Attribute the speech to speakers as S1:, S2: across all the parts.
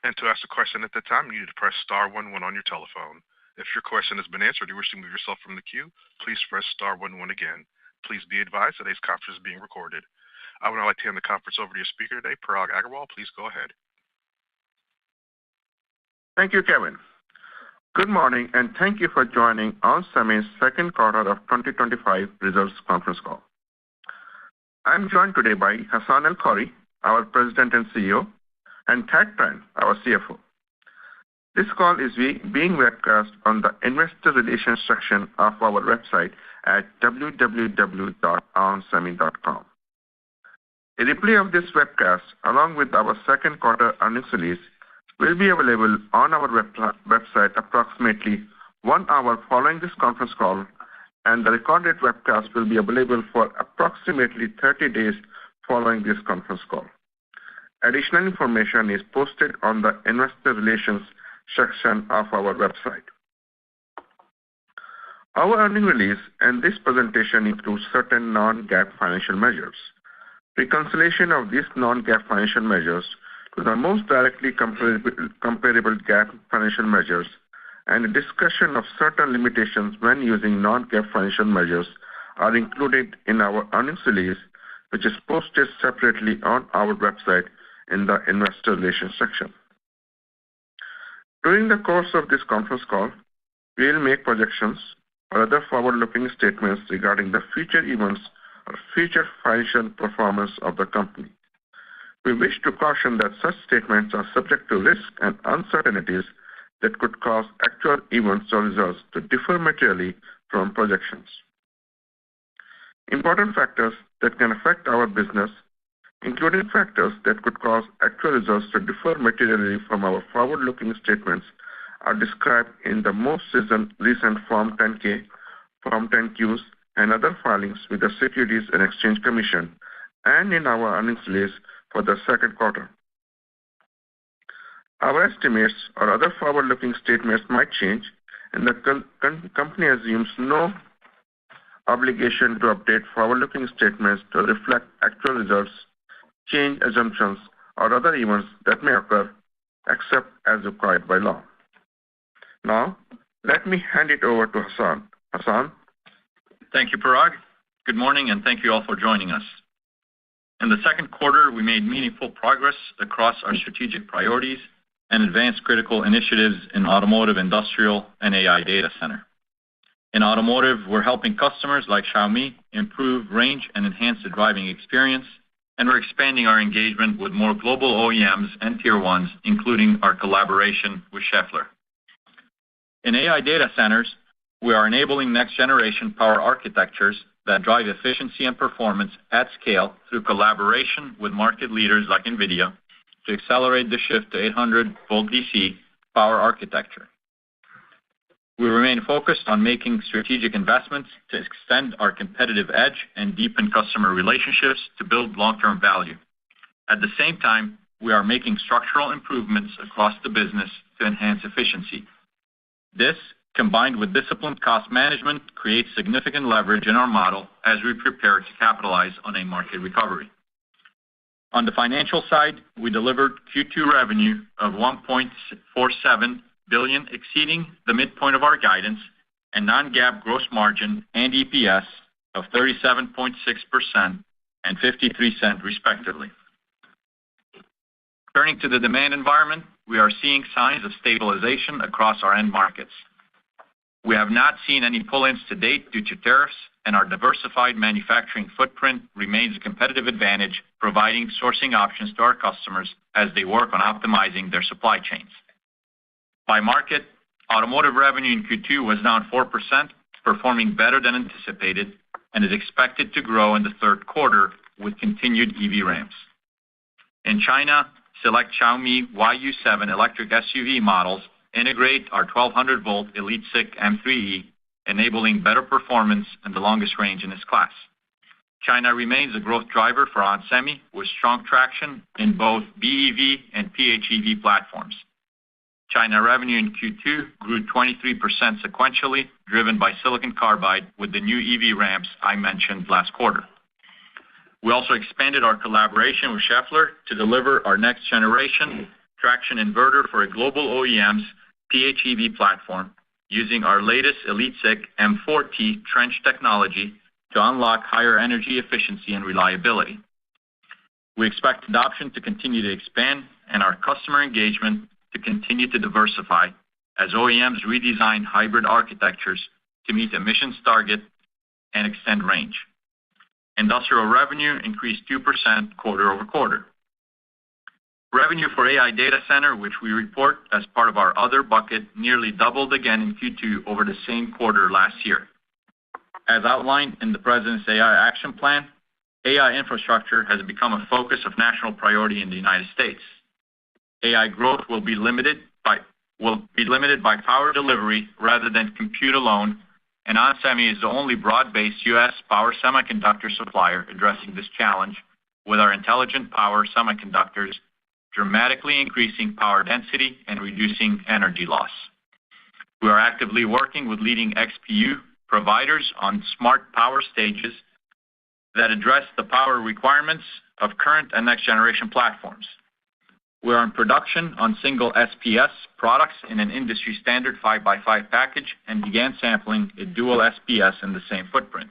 S1: And to ask a question at that time, you need to press star 11 on your telephone. If your question has been answered or you wish to move yourself from the queue, please press star 11 again. Please be advised today's conference is being recorded. I would now like to hand the conference over to your speaker today, Parag Agarwal. Please go ahead.
S2: Thank you, Kevin. Good morning, and thank you for joining onsemi's second quarter of 2025 results conference call. I'm joined today by Hassane El-Khoury, our President and CEO, and Thad Trent, our CFO. This call is being webcast on the Investor Relations section of our website at www.onsemi.com. A replay of this webcast, along with our second quarter earnings release, will be available on our website approximately 1 hour following this conference call, and the recorded webcast will be available for approximately 30 days following this conference call. Additional information is posted on the Investor Relations section of our website. Our earnings release and this presentation include certain non-GAAP financial measures. Reconciliation of these non-GAAP financial measures to the most directly comparable GAAP financial measures and a discussion of certain limitations when using non-GAAP financial measures are included in our earnings release, which is posted separately on our website in the Investor Relations section. During the course of this conference call, we will make projections or other forward-looking statements regarding the future events or future financial performance of the company. We wish to caution that such statements are subject to risks and uncertainties that could cause actual events or results to differ materially from projections. Important factors that can affect our business, including factors that could cause actual results to differ materially from our forward-looking statements, are described in the most recent Form 10-K, Form 10-Qs, and other filings with the Securities and Exchange Commission, and in our earnings release for the second quarter. Our estimates or other forward-looking statements might change, and the company assumes no obligation to update forward-looking statements to reflect actual results, change assumptions, or other events that may occur, except as required by law. Now, let me hand it over to Hassane. Hassane?
S3: Thank you, Parag. Good morning, and thank you all for joining us. In the second quarter, we made meaningful progress across our strategic priorities and advanced critical initiatives in automotive, industrial, and AI data center. In automotive, we're helping customers like Xiaomi improve range and enhance the driving experience, and we're expanding our engagement with more global OEMs and Tier 1s, including our collaboration with Schaeffler. In AI data centers, we are enabling next-generation power architectures that drive efficiency and performance at scale through collaboration with market leaders like NVIDIA to accelerate the shift to 800-volt DC power architecture. We remain focused on making strategic investments to extend our competitive edge and deepen customer relationships to build long-term value. At the same time, we are making structural improvements across the business to enhance efficiency. This, combined with disciplined cost management, creates significant leverage in our model as we prepare to capitalize on a market recovery. On the financial side, we delivered Q2 revenue of $1.47 billion, exceeding the midpoint of our guidance, and non-GAAP gross margin and EPS of 37.6% and 53 cents, respectively. Turning to the demand environment, we are seeing signs of stabilization across our end markets. We have not seen any pull-ins to date due to tariffs, and our diversified manufacturing footprint remains a competitive advantage, providing sourcing options to our customers as they work on optimizing their supply chains. By market, automotive revenue in Q2 was down 4%, performing better than anticipated, and is expected to grow in the third quarter with continued EV ramps. In China, select Xiaomi YU7 electric SUV models integrate our 1200-volt EliteSiC M3E, enabling better performance and the longest range in its class. China remains a growth driver for onsemi, with strong traction in both BEV and PHEV platforms. China revenue in Q2 grew 23% sequentially, driven by silicon carbide with the new EV ramps I mentioned last quarter. We also expanded our collaboration with Schaeffler to deliver our next-generation traction inverter for a global OEM's PHEV platform using our latest EliteSiC M4T trench technology to unlock higher energy efficiency and reliability. We expect adoption to continue to expand and our customer engagement to continue to diversify as OEMs redesign hybrid architectures to meet emissions target and extend range. Industrial revenue increased 2% quarter-over-quarter. Revenue for AI data center, which we report as part of our other bucket, nearly doubled again in Q2 over the same quarter last year. As outlined in the President's AI Action Plan, AI infrastructure has become a focus of national priority in the United States. AI growth will be limited by power delivery rather than compute alone, and onsemi is the only broad-based U.S. power semiconductor supplier addressing this challenge with our intelligent power semiconductors dramatically increasing power density and reducing energy loss. We are actively working with leading XPU providers on smart power stages that address the power requirements of current and next-generation platforms. We are in production on single SPS products in an industry-standard 5x5 package and began sampling a dual SPS in the same footprint.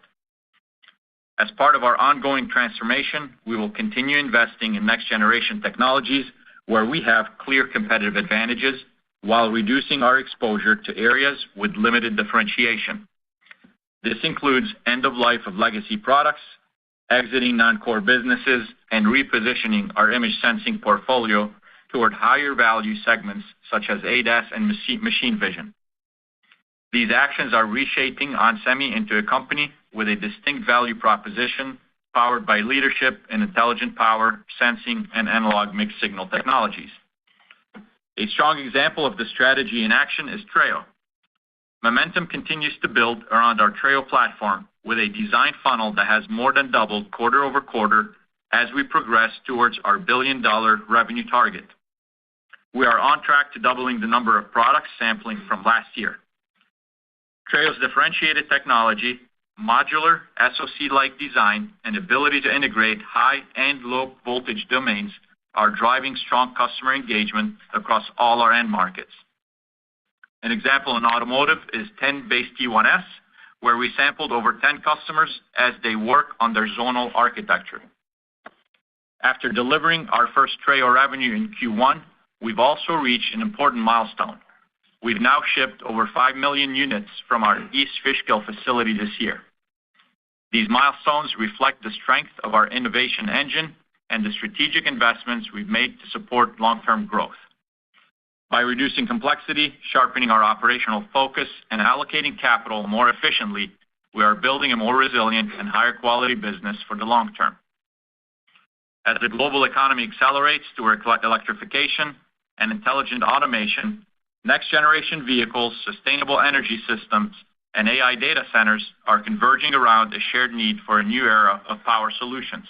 S3: As part of our ongoing transformation, we will continue investing in next-generation technologies where we have clear competitive advantages while reducing our exposure to areas with limited differentiation. This includes end-of-life of legacy products, exiting non-core businesses, and repositioning our image sensing portfolio toward higher value segments such as ADAS and machine vision. These actions are reshaping onsemi into a company with a distinct value proposition powered by leadership in intelligent power, sensing, and analog mixed signal technologies. A strong example of this strategy in action is Treo. Momentum continues to build around our Treo platform with a design funnel that has more than doubled quarter-over-quarter as we progress towards our billion-dollar revenue target. We are on track to doubling the number of products sampling from last year. Treo's differentiated technology, modular SoC-like design, and ability to integrate high and low voltage domains are driving strong customer engagement across all our end markets. An example in automotive is 10BASE-T1S, where we sampled over 10 customers as they work on their zonal architecture. After delivering our first Treo revenue in Q1, we've also reached an important milestone. We've now shipped over 5 million units from our East Fishkill facility this year. These milestones reflect the strength of our innovation engine and the strategic investments we've made to support long-term growth. By reducing complexity, sharpening our operational focus, and allocating capital more efficiently, we are building a more resilient and higher quality business for the long term. As the global economy accelerates toward electrification and intelligent automation, next-generation vehicles, sustainable energy systems, and AI data centers are converging around a shared need for a new era of power solutions.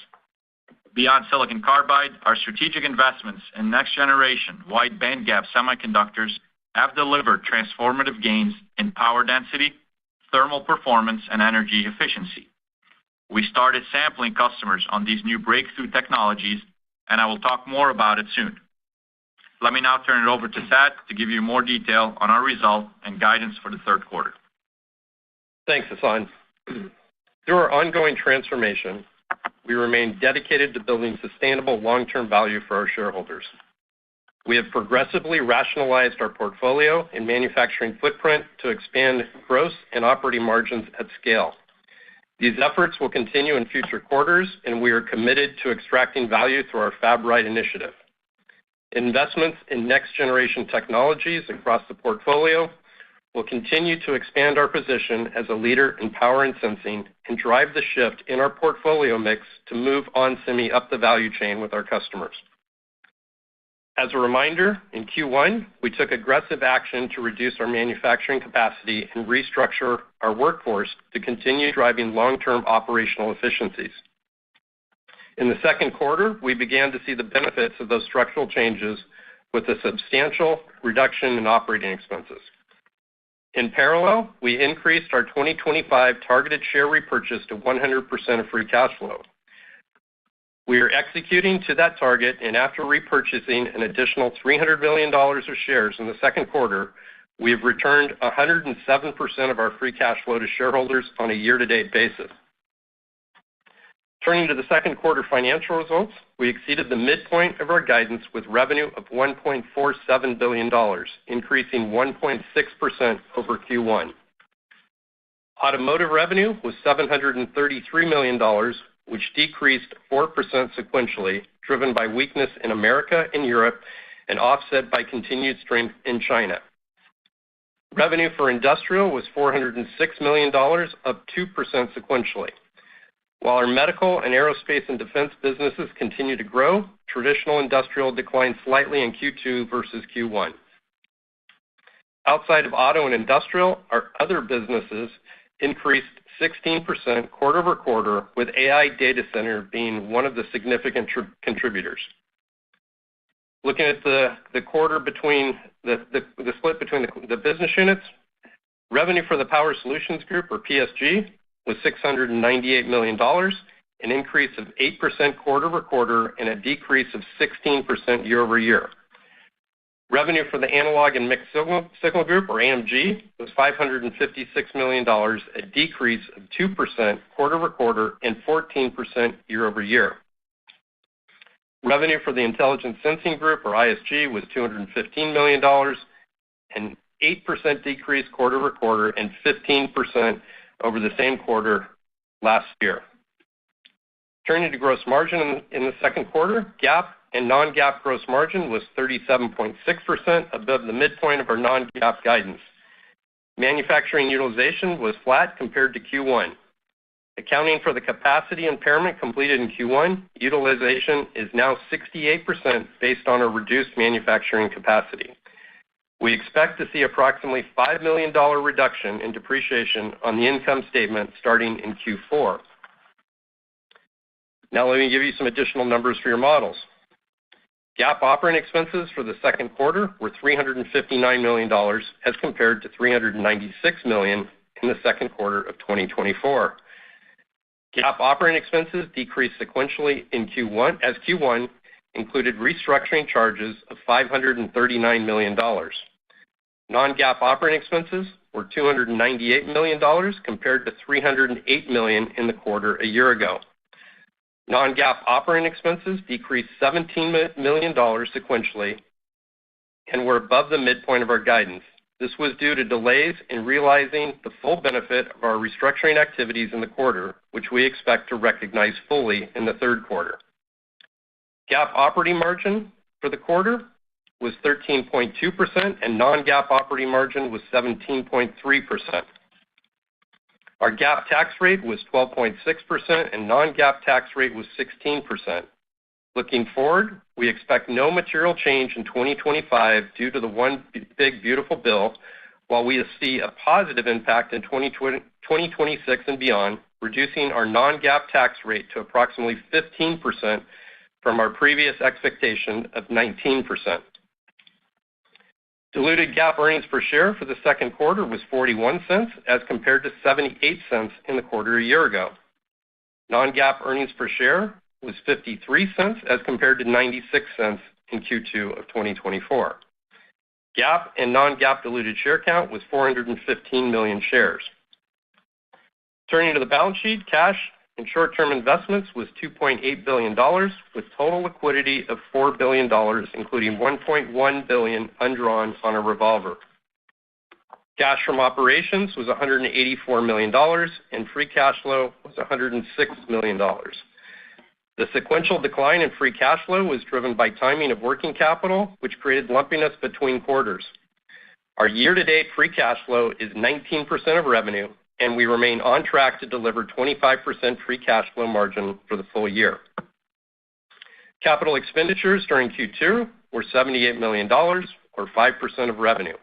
S3: Beyond silicon carbide, our strategic investments in next-generation wide bandgap semiconductors have delivered transformative gains in power density, thermal performance, and energy efficiency. We started sampling customers on these new breakthrough technologies, and I will talk more about it soon. Let me now turn it over to Thad to give you more detail on our result and guidance for the third quarter.
S4: Thanks, Hassan. Through our ongoing transformation, we remain dedicated to building sustainable long-term value for our shareholders. We have progressively rationalized our portfolio and manufacturing footprint to expand gross and operating margins at scale. These efforts will continue in future quarters, and we are committed to extracting value through our Fab Right initiative. Investments in next-generation technologies across the portfolio will continue to expand our position as a leader in power and sensing and drive the shift in our portfolio mix to move onsemi up the value chain with our customers. As a reminder, in Q1, we took aggressive action to reduce our manufacturing capacity and restructure our workforce to continue driving long-term operational efficiencies. In the second quarter, we began to see the benefits of those structural changes with a substantial reduction in operating expenses. In parallel, we increased our 2025 targeted share repurchase to 100% of free cash flow. We are executing to that target, and after repurchasing an additional $300 million of shares in the second quarter, we have returned 107% of our free cash flow to shareholders on a year-to-date basis. Turning to the second quarter financial results, we exceeded the midpoint of our guidance with revenue of $1.47 billion, increasing 1.6% over Q1. Automotive revenue was $733 million, which decreased 4% sequentially, driven by weakness in America and Europe and offset by continued strength in China. Revenue for industrial was $406 million, up 2% sequentially. While our medical and aerospace and defense businesses continue to grow, traditional industrial declined slightly in Q2 versus Q1. Outside of auto and industrial, our other businesses increased 16% quarter over quarter, with AI data center being one of the significant contributors. Looking at the quarter between the split between the business units, revenue for the Power Solutions Group, or PSG, was $698 million, an increase of 8% quarter over quarter and a decrease of 16% year over year. Revenue for the Analog and Mixed Signal Group, or AMG, was $556 million, a decrease of 2% quarter over quarter and 14% year over year. Revenue for the Intelligent Sensing Group, or ISG, was $215 million, an 8% decrease quarter over quarter and 15% over the same quarter last year. Turning to gross margin in the second quarter, GAAP and non-GAAP gross margin was 37.6%, above the midpoint of our non-GAAP guidance. Manufacturing utilization was flat compared to Q1. Accounting for the capacity impairment completed in Q1, utilization is now 68% based on a reduced manufacturing capacity. We expect to see approximately $5 million reduction in depreciation on the income statement starting in Q4. Now let me give you some additional numbers for your models. GAAP operating expenses for the second quarter were $359 million as compared to $396 million in the second quarter of 2024. GAAP operating expenses decreased sequentially in Q1 as Q1 included restructuring charges of $539 million. Non-GAAP operating expenses were $298 million compared to $308 million in the quarter a year ago. Non-GAAP operating expenses decreased $17 million sequentially and were above the midpoint of our guidance. This was due to delays in realizing the full benefit of our restructuring activities in the quarter, which we expect to recognize fully in the third quarter. GAAP operating margin for the quarter was 13.2%, and non-GAAP operating margin was 17.3%. Our GAAP tax rate was 12.6%, and non-GAAP tax rate was 16%. Looking forward, we expect no material change in 2025 due to the One Big Beautiful Bill, while we see a positive impact in 2026 and beyond, reducing our non-GAAP tax rate to approximately 15% from our previous expectation of 19%. Diluted GAAP earnings per share for the second quarter was 41 cents as compared to 78 cents in the quarter a year ago. Non-GAAP earnings per share was 53 cents as compared to 96 cents in Q2 of 2024. GAAP and non-GAAP diluted share count was 415 million shares. Turning to the balance sheet, cash and short-term investments was $2.8 billion, with total liquidity of $4 billion, including $1.1 billion undrawn on a revolver. Cash from operations was $184 million, and free cash flow was $106 million. The sequential decline in free cash flow was driven by timing of working capital, which created lumpiness between quarters. Our year-to-date free cash flow is 19% of revenue, and we remain on track to deliver 25% free cash flow margin for the full year. Capital expenditures during Q2 were $78 million, or 5% of revenue.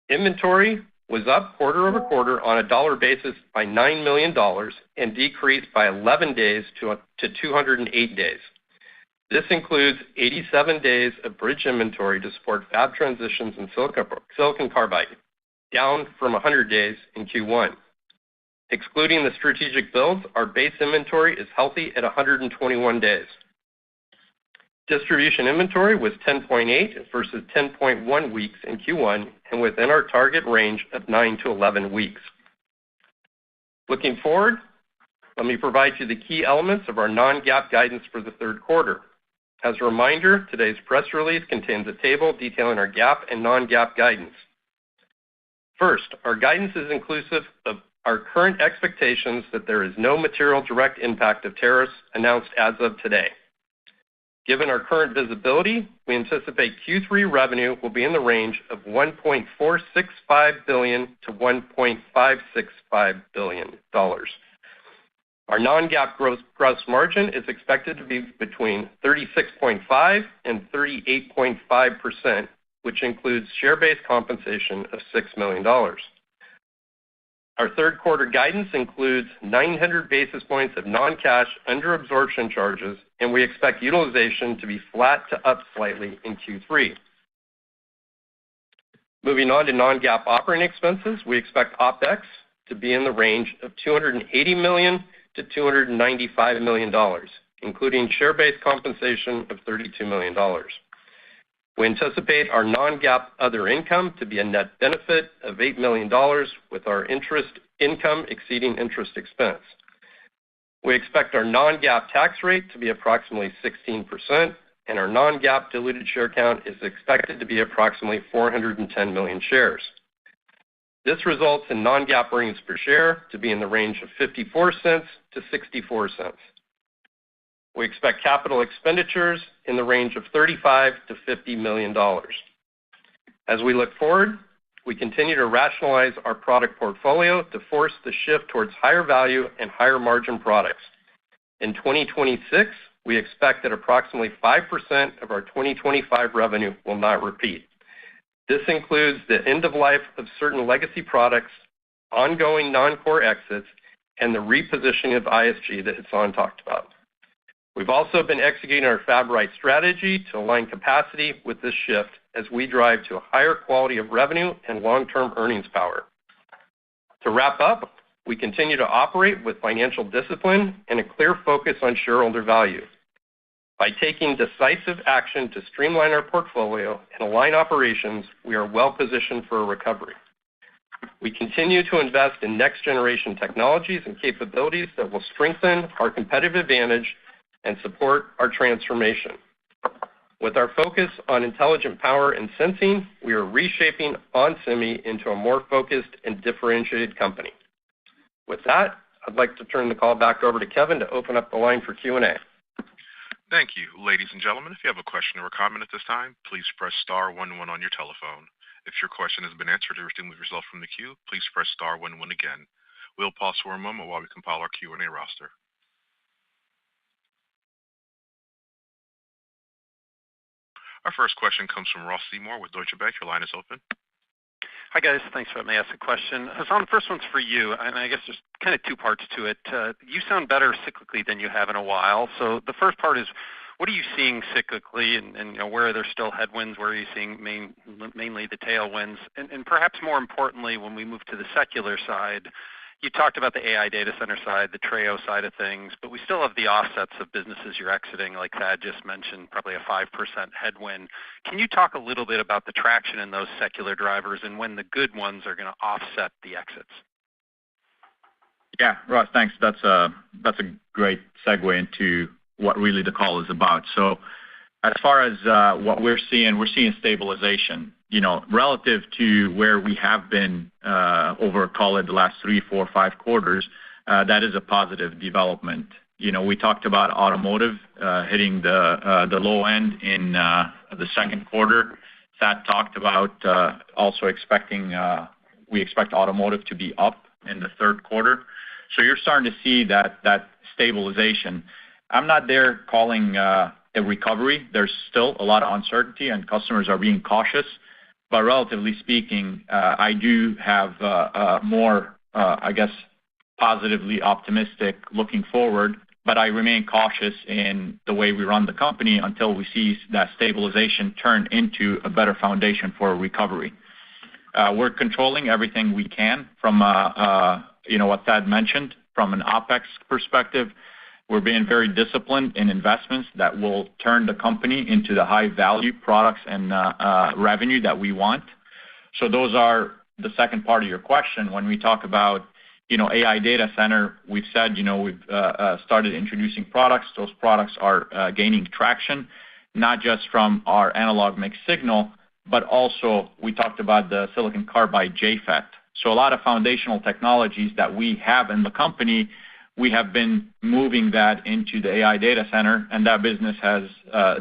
S4: Inventory was up quarter over quarter on a dollar basis by $9 million and decreased by 11 days to 208 days. This includes 87 days of bridge inventory to support fab transitions in silicon carbide, down from 100 days in Q1. Excluding the strategic builds, our base inventory is healthy at 121 days. Distribution inventory was 10.8 versus 10.1 weeks in Q1 and within our target range of 9 to 11 weeks. Looking forward, let me provide you the key elements of our non-GAAP guidance for the third quarter. As a reminder, today's press release contains a table detailing our GAAP and non-GAAP guidance. First, our guidance is inclusive of our current expectations that there is no material direct impact of tariffs announced as of today. Given our current visibility, we anticipate Q3 revenue will be in the range of $1.465 billion to $1.565 billion. Our non-GAAP gross margin is expected to be between 36.5% and 38.5%, which includes share-based compensation of $6 million. Our third quarter guidance includes 900 basis points of non-cash under absorption charges, and we expect utilization to be flat to up slightly in Q3. Moving on to non-GAAP operating expenses, we expect OpEx to be in the range of $280 million to $295 million, including share-based compensation of $32 million. We anticipate our non-GAAP other income to be a net benefit of $8 million, with our interest income exceeding interest expense. We expect our non-GAAP tax rate to be approximately 16%, and our non-GAAP diluted share count is expected to be approximately 410 million shares. This results in non-GAAP earnings per share to be in the range of 54 cents to 64 cents. We expect capital expenditures in the range of $35 to $50 million. As we look forward, we continue to rationalize our product portfolio to force the shift towards higher value and higher margin products. In 2026, we expect that approximately 5% of our 2025 revenue will not repeat. This includes the end of life of certain legacy products, ongoing non-core exits, and the repositioning of ISG that Hassan talked about. We've also been executing our Fab Right strategy to align capacity with this shift as we drive to a higher quality of revenue and long-term earnings power. To wrap up, we continue to operate with financial discipline and a clear focus on shareholder value. By taking decisive action to streamline our portfolio and align operations, we are well positioned for a recovery. We continue to invest in next-generation technologies and capabilities that will strengthen our competitive advantage and support our transformation. With our focus on intelligent power and sensing, we are reshaping onsemi into a more focused and differentiated company. With that, I'd like to turn the call back over to Kevin to open up the line for Q&A.
S1: Thank you. Ladies and gentlemen, if you have a question or a comment at this time, please press star 11 on your telephone. If your question has been answered or remove yourself from the queue, please press star 11 again. We'll pause for a moment while we compile our Q&A roster. Our first question comes from Ross Seymour with Deutsche Bank. Your line is open.
S5: Hi, guys. Thanks for letting me ask a question. Hassan, the first one's for you, and I guess there's kind of two parts to it. You sound better cyclically than you have in a while. So the first part is, what are you seeing cyclically, and where are there still headwinds? Where are you seeing mainly the tailwinds? And perhaps more importantly, when we move to the secular side, you talked about the AI data center side, the Treo side of things, but we still have the offsets of businesses you're exiting, like Thad just mentioned, probably a 5% headwind. Can you talk a little bit about the traction in those secular drivers and when the good ones are going to offset the exits?
S3: Yeah, Ross, thanks. That's a great segue into what really the call is about. So as far as what we're seeing stabilization, relative to where we have been over, call it, the last 3, 4, 5 quarters. That is a positive development. We talked about automotive hitting the low end in the second quarter. Thad talked about also we expect automotive to be up in the third quarter. So you're starting to see that stabilization. I'm not there calling a recovery. There's still a lot of uncertainty, and customers are being cautious. But relatively speaking, I do have more, positively optimistic looking forward. But I remain cautious in the way we run the company until we see that stabilization turn into a better foundation for a recovery. We're controlling everything we can from what Thad mentioned from an OpEx perspective. We're being very disciplined in investments that will turn the company into the high-value products and revenue that we want. So those are the second part of your question. When we talk about, AI data center, we've said, we've started introducing products. Those products are gaining traction, not just from our analog mixed signal, but also we talked about the silicon carbide JFET. So a lot of foundational technologies that we have in the company, we have been moving that into the AI data center, and that business has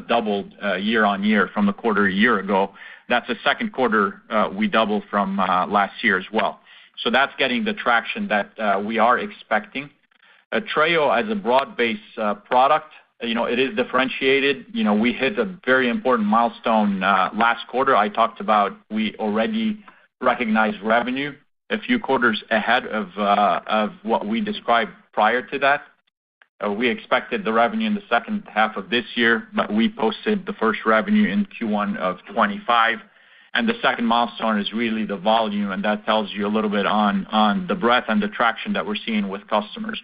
S3: doubled year on year from the quarter a year ago. That's the second quarter we doubled from last year as well. So that's getting the traction that we are expecting. Treo as a broad-based product, it is differentiated. We hit a very important milestone last quarter. I talked about we already recognized revenue a few quarters ahead of what we described prior to that. We expected the revenue in the second half of this year, but we posted the first revenue in Q1 of 25. And the second milestone is really the volume, and that tells you a little bit on the breadth and the traction that we're seeing with customers.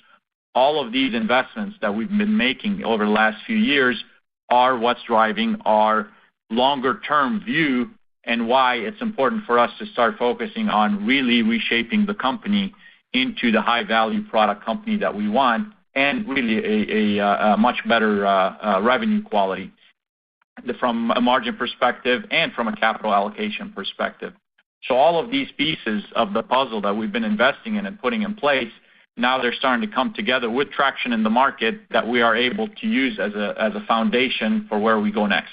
S3: All of these investments that we've been making over the last few years are what's driving our longer-term view and why it's important for us to start focusing on really reshaping the company into the high-value product company that we want and really a much better revenue quality from a margin perspective and from a capital allocation perspective. So all of these pieces of the puzzle that we've been investing in and putting in place, now they're starting to come together with traction in the market that we are able to use as a foundation for where we go next.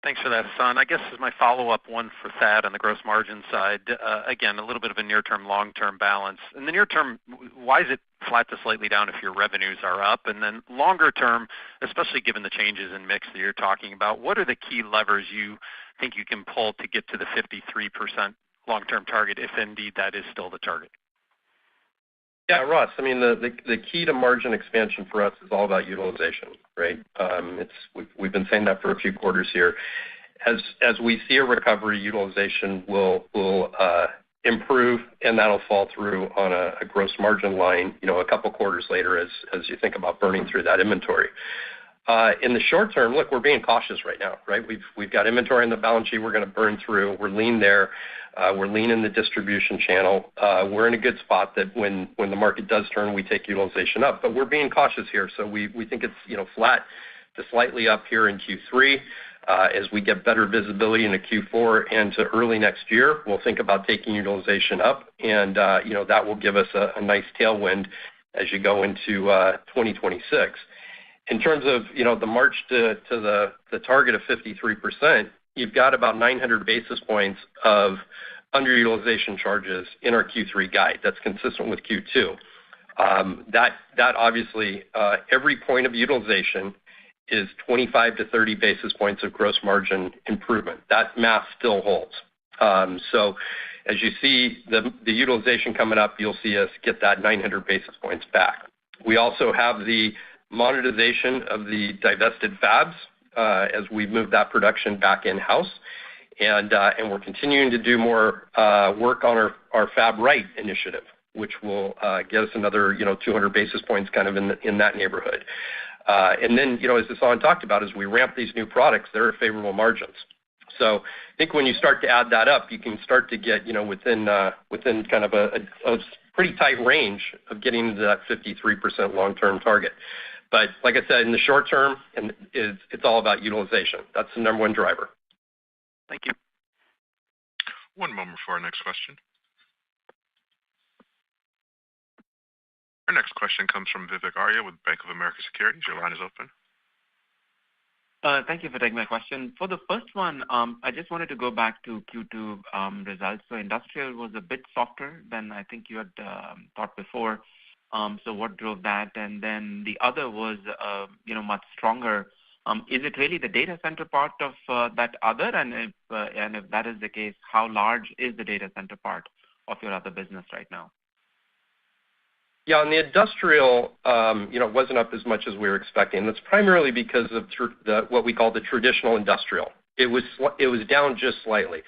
S5: Thanks for that, Hassane. I guess as my follow-up one for Thad on the gross margin side, again, a little bit of a near-term, long-term balance. In the near term, why is it flat to slightly down if your revenues are up? And then longer term, especially given the changes in mix that you're talking about, what are the key levers you think you can pull to get to the 53% long-term target, if indeed that is still the target?
S4: Yeah, Ross, I mean, the key to margin expansion for us is all about utilization, right? We've been saying that for a few quarters here. As we see a recovery, utilization will improve, and that'll fall through on a gross margin line, a couple quarters later as you think about burning through that inventory. In the short term, look, we're being cautious right now, right? We've got inventory in the balance sheet we're going to burn through. We're lean there. We're lean in the distribution channel. We're in a good spot that when the market does turn, we take utilization up. But we're being cautious here, so we think it's flat to slightly up here in Q3. As we get better visibility into Q4 and to early next year, we'll think about taking utilization up, and that will give us a nice tailwind as you go into 2026. In terms of the march to the target of 53%, you've got about 900 basis points of underutilization charges in our Q3 guide. That's consistent with Q2. That obviously, every point of utilization is 25 to 30 basis points of gross margin improvement. That math still holds. So as you see the utilization coming up, you'll see us get that 900 basis points back. We also have the monetization of the divested fabs as we move that production back in-house. And we're continuing to do more work on our Fab Right initiative, which will get us another 200 basis points kind of in that neighborhood. And then, as Hassane talked about, as we ramp these new products, there are favorable margins. So I think when you start to add that up, you can start to get within kind of a pretty tight range of getting to that 53% long-term target. But like I said, in the short term, it's all about utilization. That's the number one driver.
S5: Thank you.
S1: One moment for our next question. Our next question comes from Vivek Arya with Bank of America Securities. Your line is open.
S6: Thank you for taking my question. For the first one, I just wanted to go back to Q2 results. So industrial was a bit softer than I think you had thought before. So what drove that? And then the other was, much stronger. Is it really the data center part of that other? And if that is the case, how large is the data center part of your other business right now?
S4: Yeah, on the industrial, it wasn't up as much as we were expecting. That's primarily because of what we call the traditional industrial. It was down just slightly.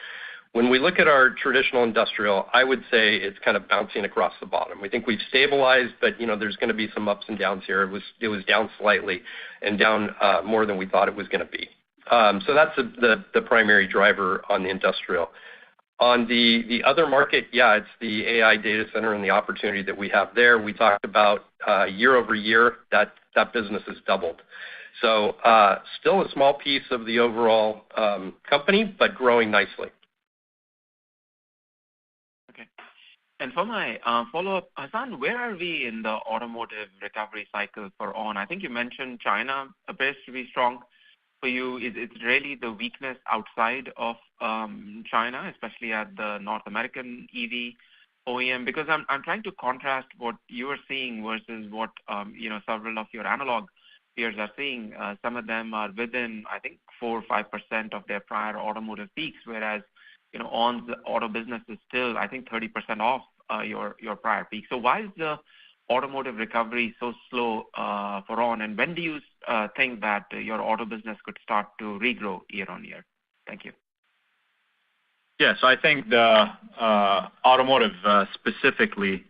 S4: When we look at our traditional industrial, I would say it's kind of bouncing across the bottom. We think we've stabilized, but there's going to be some ups and downs here. It was down slightly and down more than we thought it was going to be. So that's the primary driver on the industrial. On the other market, yeah, it's the AI data center and the opportunity that we have there. We talked about year over year that business has doubled. So still a small piece of the overall company, but growing nicely.
S6: Okay. And for my follow-up, Hassan, where are we in the automotive recovery cycle for ON? I think you mentioned China appears to be strong for you. It's really the weakness outside of China, especially at the North American EV OEM? Because I'm trying to contrast what you are seeing versus what several of your analog peers are seeing. Some of them are within, I think, 4 or 5% of their prior automotive peaks, whereas ON's auto business is still, I think, 30% off your prior peak. So why is the automotive recovery so slow for ON, and when do you think that your auto business could start to regrow year on year? Thank you.
S3: Yeah, so I think the automotive specifically,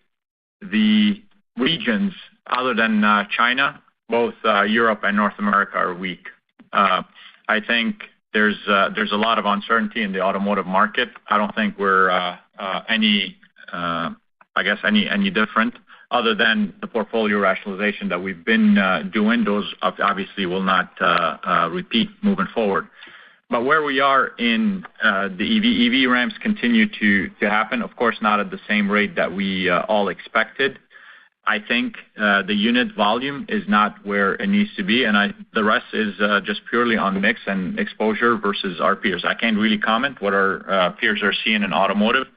S3: the regions other than China, both Europe and North America are weak. I think there's a lot of uncertainty in the automotive market. I don't think we're any different, other than the portfolio rationalization that we've been doing. Those obviously will not repeat moving forward. But where we are in the EV ramps continue to happen, of course, not at the same rate that we all expected. I think the unit volume is not where it needs to be, and the rest is just purely on mix and exposure versus our peers. I can't really comment what our peers are seeing in automotive,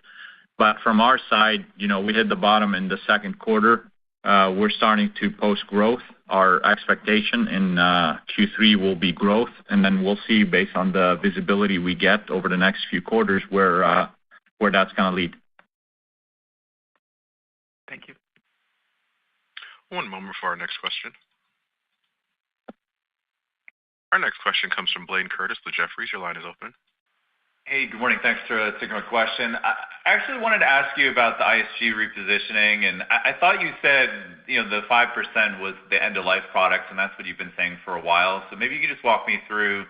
S3: but from our side, we hit the bottom in the second quarter. We're starting to post growth. Our expectation in Q3 will be growth, and then we'll see based on the visibility we get over the next few quarters where that's going to lead.
S6: Thank you.
S1: One moment for our next question. Our next question comes from Blayne Curtis with Jefferies. Your line is open.
S7: Hey, good morning. Thanks for taking my question. I actually wanted to ask you about the ISG repositioning, and I thought you said the 5% was the end-of-life products, and that's what you've been saying for a while. So maybe you could just walk me through,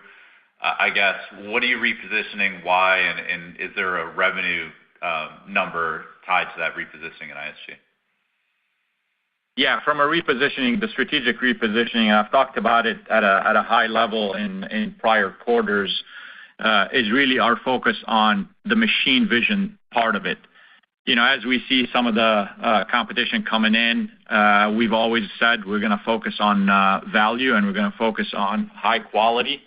S7: what are you repositioning, why, and is there a revenue number tied to that repositioning in ISG?
S3: Yeah, from a repositioning, the strategic repositioning, I've talked about it at a high level in prior quarters, is really our focus on the machine vision part of it. As we see some of the competition coming in, we've always said we're going to focus on value, and we're going to focus on high quality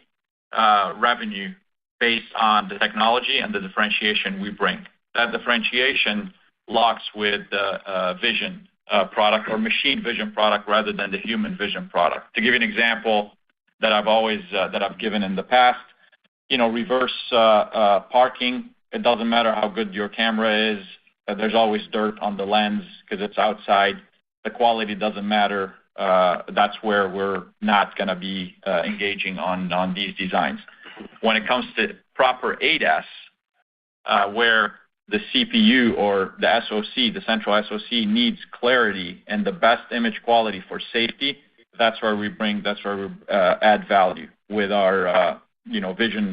S3: revenue based on the technology and the differentiation we bring. That differentiation locks with the vision product or machine vision product rather than the human vision product. To give you an example that I've given in the past, reverse parking, it doesn't matter how good your camera is, there's always dirt on the lens because it's outside. The quality doesn't matter. That's where we're not going to be engaging on these designs. When it comes to proper ADAS, where the CPU or the SoC, the central SoC, needs clarity and the best image quality for safety, that's where we add value with our vision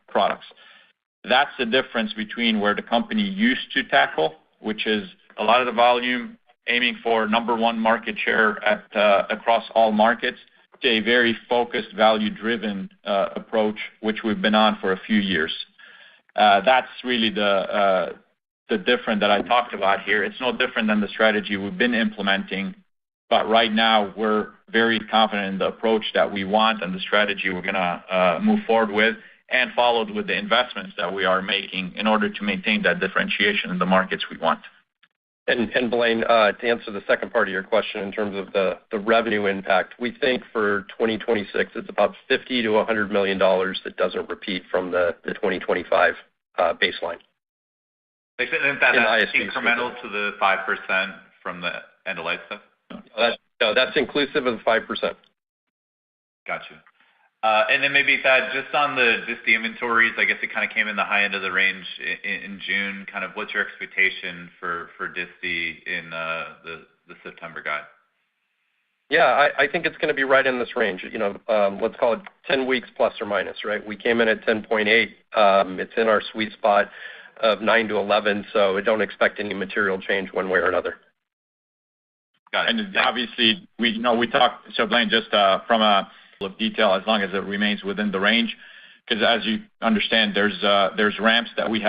S3: products. That's the difference between where the company used to tackle, which is a lot of the volume aiming for number one market share across all markets, to a very focused, value-driven approach, which we've been on for a few years. That's really the difference that I talked about here. It's no different than the strategy we've been implementing, but right now we're very confident in the approach that we want and the strategy we're going to move forward with, and followed with the investments that we are making in order to maintain that differentiation in the markets we want.
S4: And Blayne, to answer the second part of your question in terms of the revenue impact, we think for 2026 it's about $50 to $100 million that doesn't repeat from the 2025 baseline.
S7: Isn't that incremental to the 5% from the end-of-life stuff?
S4: No, that's inclusive of the 5%.
S7: Got you. And then maybe, Thad, just on the inventories, I guess it kind of came in the high end of the range in June. Kind of what's your expectation for disti in the September guide?
S4: Yeah, I think it's going to be right in this range. Let's call it 10 weeks plus or minus, right? We came in at 10.8. It's in our sweet spot of 9 to 11, so I don't expect any material change one way or another.
S3: Got it. And obviously, we talked, so Blaine, just from a level of detail, as long as it remains within the range, because as you understand, there's ramps that we have